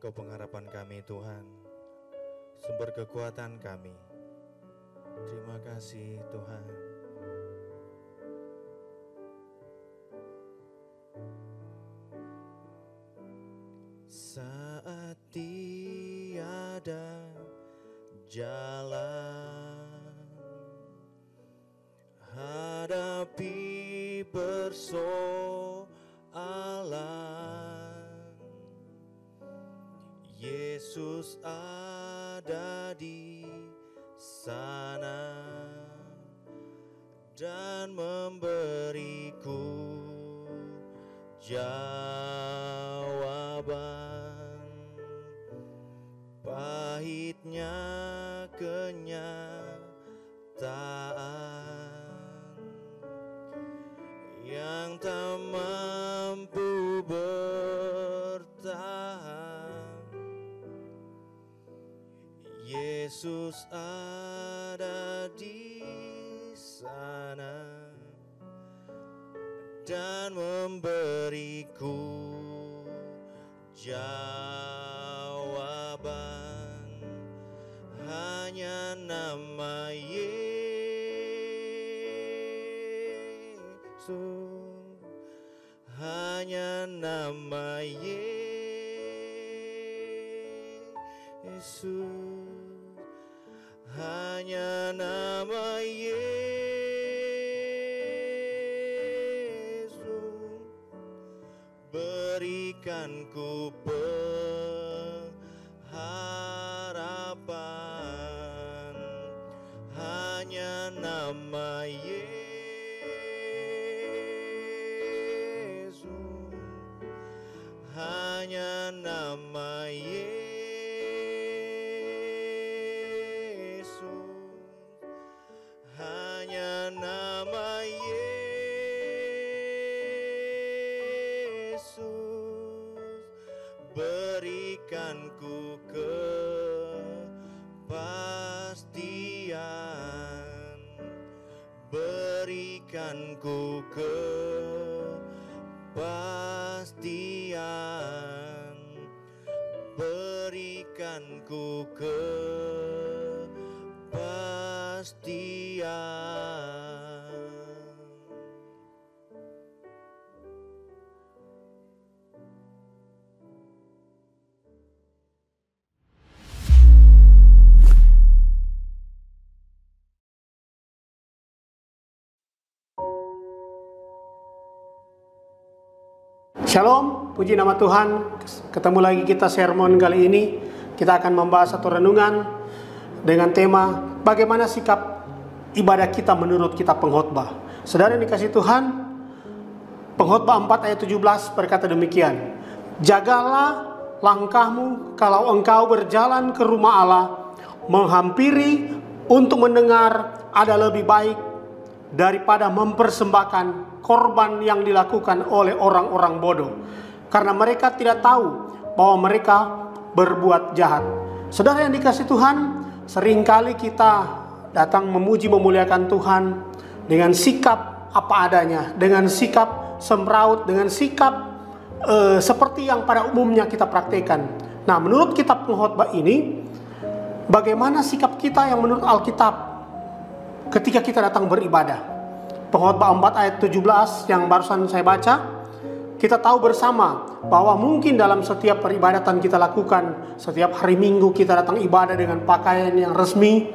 Engkau pengharapan kami Tuhan, sumber kekuatan kami. Terima kasih Tuhan. Saat tiada jalan, hadapi persoalan, Yesus ada di sana dan memberiku jawaban. Pahitnya kenyataan yang tak mampu bertahan, Yesus ada di sana dan memberiku jawaban. Hanya nama Yesus, hanya nama Yesus, hanya nama Yesus, berikan ku pengharapan. Hanya nama Yesus, hanya nama Yesus, hanya nama Yesus, berikan ku kepastian, berikan ku kepastian, berikan ku kepastian. Shalom, puji nama Tuhan. Ketemu lagi kita sermon kali ini. Kita akan membahas satu renungan dengan tema bagaimana sikap ibadah kita menurut kitab Pengkhotbah. Saudara yang dikasihi Tuhan, Pengkhotbah 4 ayat 17 berkata demikian. Jagalah langkahmu kalau engkau berjalan ke rumah Allah, menghampiri untuk mendengar ada lebih baik daripada mempersembahkan korban yang dilakukan oleh orang-orang bodoh, karena mereka tidak tahu bahwa mereka berbuat jahat. Saudara yang dikasihi Tuhan, seringkali kita datang memuji memuliakan Tuhan dengan sikap apa adanya, dengan sikap semraut, dengan sikap seperti yang pada umumnya kita praktekkan. Nah, menurut kitab Pengkhotbah ini, bagaimana sikap kita yang menurut Alkitab ketika kita datang beribadah? Pengkhotbah 4 ayat 17 yang barusan saya baca, kita tahu bersama bahwa mungkin dalam setiap peribadatan kita lakukan, setiap hari Minggu kita datang ibadah dengan pakaian yang resmi,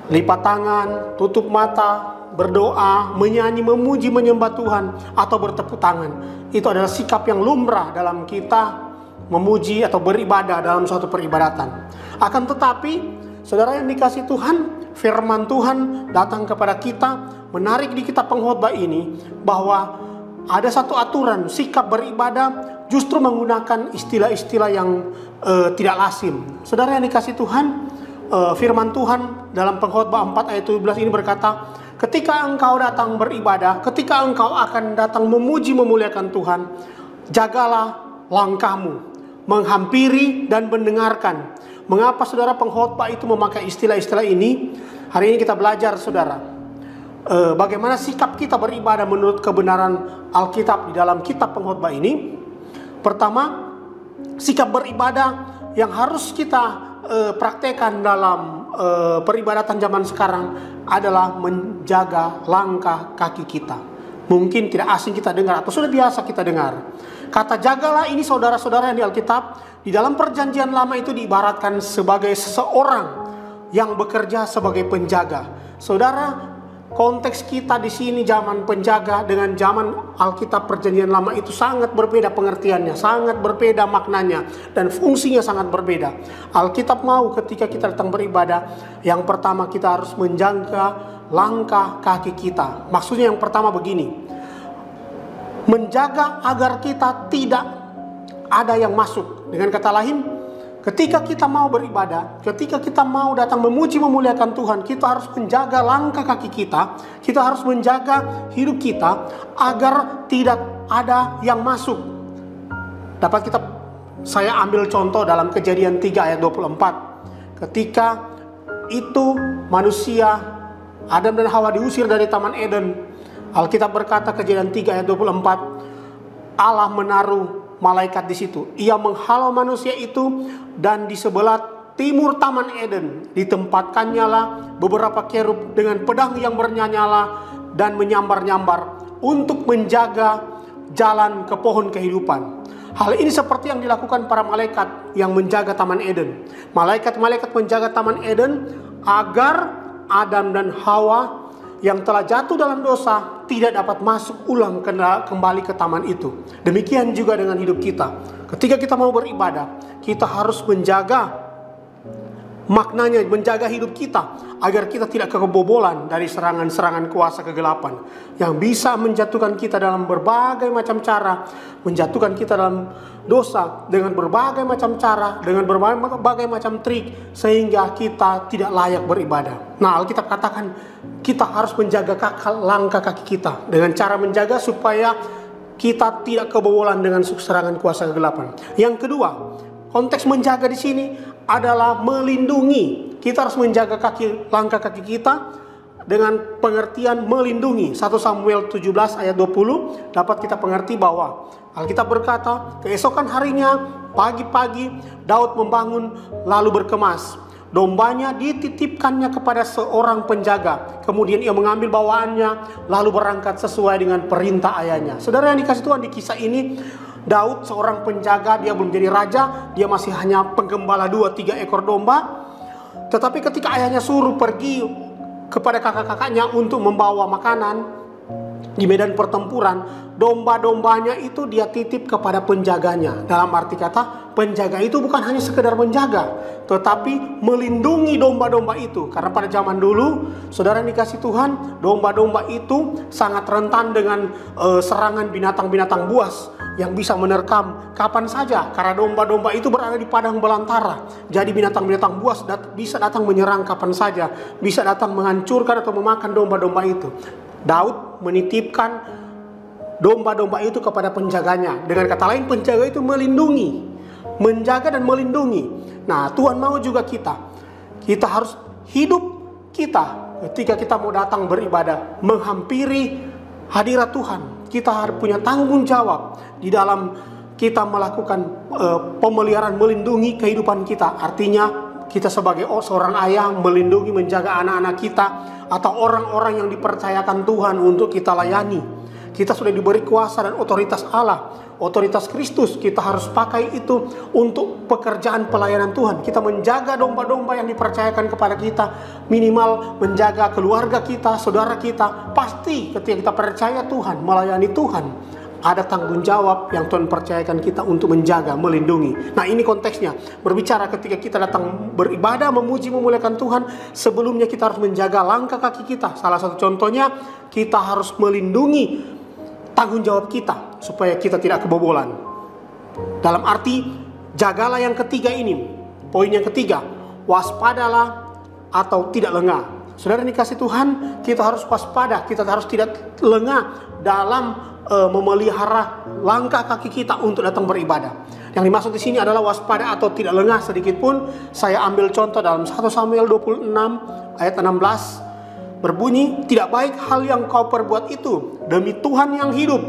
lipat tangan, tutup mata, berdoa, menyanyi, memuji, menyembah Tuhan, atau bertepuk tangan. Itu adalah sikap yang lumrah dalam kita memuji atau beribadah dalam suatu peribadatan. Akan tetapi, saudara yang dikasihi Tuhan, firman Tuhan datang kepada kita, menarik di kitab Pengkhotbah ini bahwa ada satu aturan sikap beribadah justru menggunakan istilah-istilah yang tidak lazim. Saudara yang dikasihi Tuhan, firman Tuhan dalam Pengkhotbah 4 ayat 17 ini berkata, ketika engkau datang beribadah, ketika engkau akan datang memuji memuliakan Tuhan, jagalah langkahmu, menghampiri dan mendengarkan. Mengapa saudara Pengkhotbah itu memakai istilah-istilah ini? Hari ini kita belajar saudara, bagaimana sikap kita beribadah menurut kebenaran Alkitab di dalam kitab Pengkhotbah ini. Pertama, sikap beribadah yang harus kita praktekkan dalam peribadatan zaman sekarang adalah menjaga langkah kaki kita. Mungkin tidak asing kita dengar atau sudah biasa kita dengar. Kata jagalah ini saudara-saudara yang di Alkitab, di dalam perjanjian lama itu diibaratkan sebagai seseorang yang bekerja sebagai penjaga. Saudara, konteks kita di sini zaman penjaga dengan zaman Alkitab perjanjian lama itu sangat berbeda pengertiannya, sangat berbeda maknanya, dan fungsinya sangat berbeda. Alkitab mau ketika kita datang beribadah, yang pertama kita harus menjaga langkah kaki kita. Maksudnya yang pertama begini, menjaga agar kita tidak ada yang masuk. Dengan kata lain, ketika kita mau beribadah, ketika kita mau datang memuji memuliakan Tuhan, kita harus menjaga langkah kaki kita, kita harus menjaga hidup kita agar tidak ada yang masuk. Saya ambil contoh dalam Kejadian 3 ayat 24. Ketika itu manusia Adam dan Hawa diusir dari Taman Eden, Alkitab berkata Kejadian 3 ayat 24, Allah menaruh malaikat di situ. Ia menghalau manusia itu, dan di sebelah timur Taman Eden ditempatkannya lah beberapa kerub dengan pedang yang bernyala dan menyambar-nyambar untuk menjaga jalan ke pohon kehidupan. Hal ini seperti yang dilakukan para malaikat yang menjaga Taman Eden. Malaikat-malaikat menjaga Taman Eden agar Adam dan Hawa yang telah jatuh dalam dosa tidak dapat masuk ulang kembali ke taman itu. Demikian juga dengan hidup kita. Ketika kita mau beribadah, kita harus menjaga maknanya, menjaga hidup kita agar kita tidak kebobolan dari serangan-serangan kuasa kegelapan yang bisa menjatuhkan kita dalam berbagai macam cara, menjatuhkan kita dalam dosa dengan berbagai macam cara, dengan berbagai macam trik, sehingga kita tidak layak beribadah. Nah, Alkitab katakan kita harus menjaga langkah kaki kita dengan cara menjaga supaya kita tidak kebobolan dengan serangan kuasa kegelapan. Yang kedua, konteks menjaga di sini adalah melindungi. Kita harus menjaga langkah kaki kita dengan pengertian melindungi. 1 Samuel 17 ayat 20 dapat kita pengerti bahwa Alkitab berkata, keesokan harinya pagi-pagi Daud membangun lalu berkemas. Dombanya dititipkannya kepada seorang penjaga. Kemudian ia mengambil bawaannya lalu berangkat sesuai dengan perintah ayahnya. Saudara yang dikasih Tuhan, di kisah ini Daud seorang penjaga, dia belum jadi raja, dia masih hanya penggembala 2-3 ekor domba. Tetapi ketika ayahnya suruh pergi kepada kakak-kakaknya untuk membawa makanan di medan pertempuran, domba-dombanya itu dia titip kepada penjaganya. Dalam arti kata, penjaga itu bukan hanya sekedar menjaga, tetapi melindungi domba-domba itu. Karena pada zaman dulu, saudara yang dikasih Tuhan, domba-domba itu sangat rentan dengan serangan binatang-binatang buas yang bisa menerkam kapan saja, karena domba-domba itu berada di padang belantara. Jadi binatang-binatang buas bisa datang menyerang kapan saja, bisa datang menghancurkan atau memakan domba-domba itu. Daud menitipkan domba-domba itu kepada penjaganya. Dengan kata lain, penjaga itu melindungi, menjaga dan melindungi. Nah, Tuhan mau juga kita harus hidup kita ketika kita mau datang beribadah, menghampiri hadirat Tuhan. Kita harus punya tanggung jawab di dalam kita melakukan pemeliharaan, melindungi kehidupan kita. Artinya kita sebagai seorang ayah melindungi, menjaga anak-anak kita atau orang-orang yang dipercayakan Tuhan untuk kita layani. Kita sudah diberi kuasa dan otoritas Allah, otoritas Kristus. Kita harus pakai itu untuk pekerjaan pelayanan Tuhan. Kita menjaga domba-domba yang dipercayakan kepada kita, minimal menjaga keluarga kita, saudara kita. Pasti ketika kita percaya Tuhan, melayani Tuhan, ada tanggung jawab yang Tuhan percayakan kita untuk menjaga, melindungi. Nah, ini konteksnya. Berbicara ketika kita datang beribadah, memuji, memuliakan Tuhan, sebelumnya kita harus menjaga langkah kaki kita. Salah satu contohnya, kita harus melindungi tanggung jawab kita supaya kita tidak kebobolan. Dalam arti, jagalah yang ketiga ini. Poin yang ketiga, waspadalah atau tidak lengah. Saudara dikasih Tuhan, kita harus waspada, kita harus tidak lengah dalam memelihara langkah kaki kita untuk datang beribadah. Yang dimaksud di sini adalah waspada atau tidak lengah sedikit pun. Saya ambil contoh dalam 1 Samuel 26 ayat 16 berbunyi, tidak baik hal yang kau perbuat itu demi Tuhan yang hidup.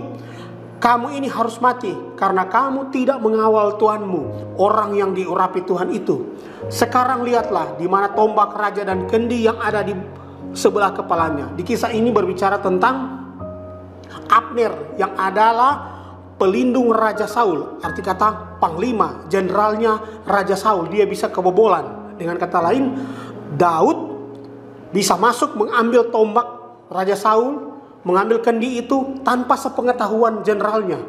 kamu ini harus mati karena kamu tidak mengawal Tuhanmu, orang yang diurapi Tuhan itu. Sekarang lihatlah di mana tombak raja dan kendi yang ada di sebelah kepalanya. Di kisah ini berbicara tentang Abner yang adalah pelindung Raja Saul, arti kata panglima, jenderalnya Raja Saul. Dia bisa kebobolan. Dengan kata lain, Daud bisa masuk mengambil tombak Raja Saul, mengambil kendi itu tanpa sepengetahuan jenderalnya.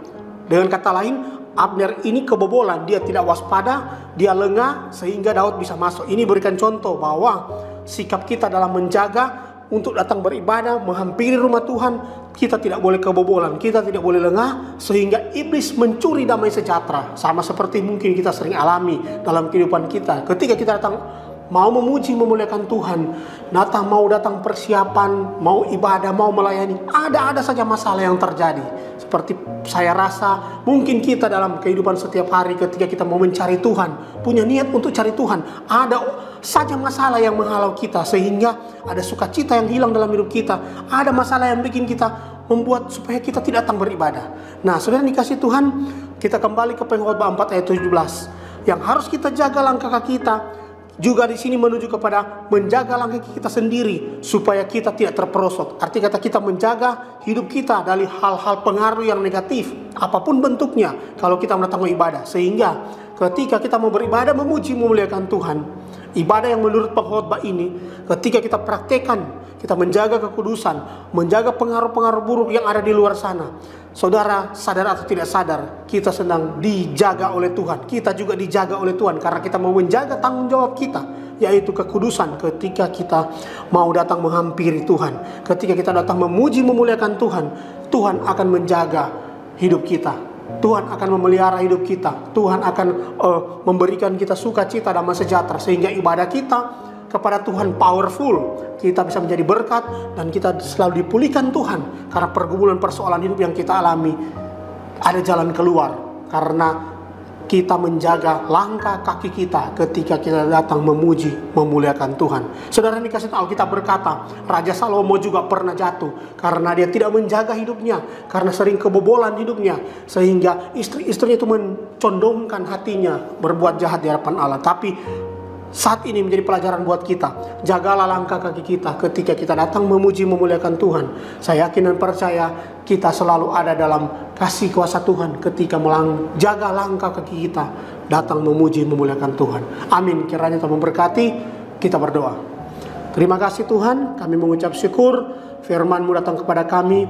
Dengan kata lain, Abner ini kebobolan, dia tidak waspada, dia lengah sehingga Daud bisa masuk. Ini berikan contoh bahwa sikap kita dalam menjaga untuk datang beribadah, menghampiri rumah Tuhan, kita tidak boleh kebobolan, kita tidak boleh lengah sehingga iblis mencuri damai sejahtera. Sama seperti mungkin kita sering alami dalam kehidupan kita. Ketika kita datang mau memuji, memuliakan Tuhan, mau datang persiapan, mau ibadah, mau melayani, ada saja masalah yang terjadi. Seperti saya rasa mungkin kita dalam kehidupan setiap hari ketika kita mau mencari Tuhan, punya niat untuk cari Tuhan, ada saja masalah yang menghalau kita sehingga ada sukacita yang hilang dalam hidup kita. Ada masalah yang bikin kita membuat supaya kita tidak datang beribadah. Nah, saudara dikasih Tuhan, kita kembali ke Pengkhotbah 4 ayat 17. Yang harus kita jaga langkah kaki kita juga di sini menuju kepada menjaga langkah kita sendiri supaya kita tidak terperosok. Arti kata kita menjaga hidup kita dari hal-hal pengaruh yang negatif, apapun bentuknya, kalau kita datang ibadah. Sehingga ketika kita mau beribadah, memuji, memuliakan Tuhan, ibadah yang menurut pengkhotbah ini, ketika kita praktekkan, kita menjaga kekudusan, menjaga pengaruh-pengaruh buruk yang ada di luar sana. Saudara sadar atau tidak sadar, kita sedang dijaga oleh Tuhan. Kita juga dijaga oleh Tuhan karena kita mau menjaga tanggung jawab kita, yaitu kekudusan. Ketika kita mau datang menghampiri Tuhan, ketika kita datang memuji, memuliakan Tuhan, Tuhan akan menjaga hidup kita. Tuhan akan memelihara hidup kita. Tuhan akan memberikan kita sukacita, damai sejahtera, sehingga ibadah kita kepada Tuhan powerful. Kita bisa menjadi berkat dan kita selalu dipulihkan Tuhan karena pergumulan persoalan hidup yang kita alami. Ada jalan keluar karena kita menjaga langkah kaki kita ketika kita datang memuji, memuliakan Tuhan. Saudara dikasih tahu, Alkitab berkata Raja Salomo juga pernah jatuh karena dia tidak menjaga hidupnya, karena sering kebobolan hidupnya, sehingga istri-istrinya itu mencondongkan hatinya berbuat jahat di hadapan Allah. Tapi saat ini menjadi pelajaran buat kita. Jagalah langkah kaki kita ketika kita datang memuji, memuliakan Tuhan. Saya yakin dan percaya kita selalu ada dalam kasih kuasa Tuhan ketika jaga langkah kaki kita datang memuji, memuliakan Tuhan. Amin. Kiranya Tuhan memberkati. Kita berdoa. Terima kasih Tuhan, kami mengucap syukur firman-Mu datang kepada kami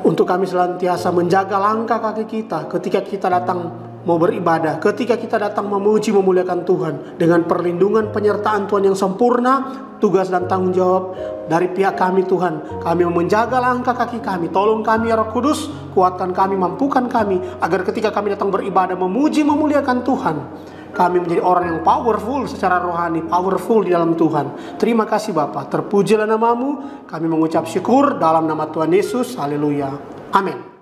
untuk kami senantiasa menjaga langkah kaki kita ketika kita datang mau beribadah, ketika kita datang memuji, memuliakan Tuhan dengan perlindungan penyertaan Tuhan yang sempurna. Tugas dan tanggung jawab dari pihak kami Tuhan, kami menjaga langkah kaki kami. Tolong kami ya Roh Kudus, kuatkan kami, mampukan kami agar ketika kami datang beribadah, memuji, memuliakan Tuhan, kami menjadi orang yang powerful secara rohani, powerful di dalam Tuhan. Terima kasih Bapa, terpujilah nama-Mu. Kami mengucap syukur dalam nama Tuhan Yesus. Haleluya. Amin.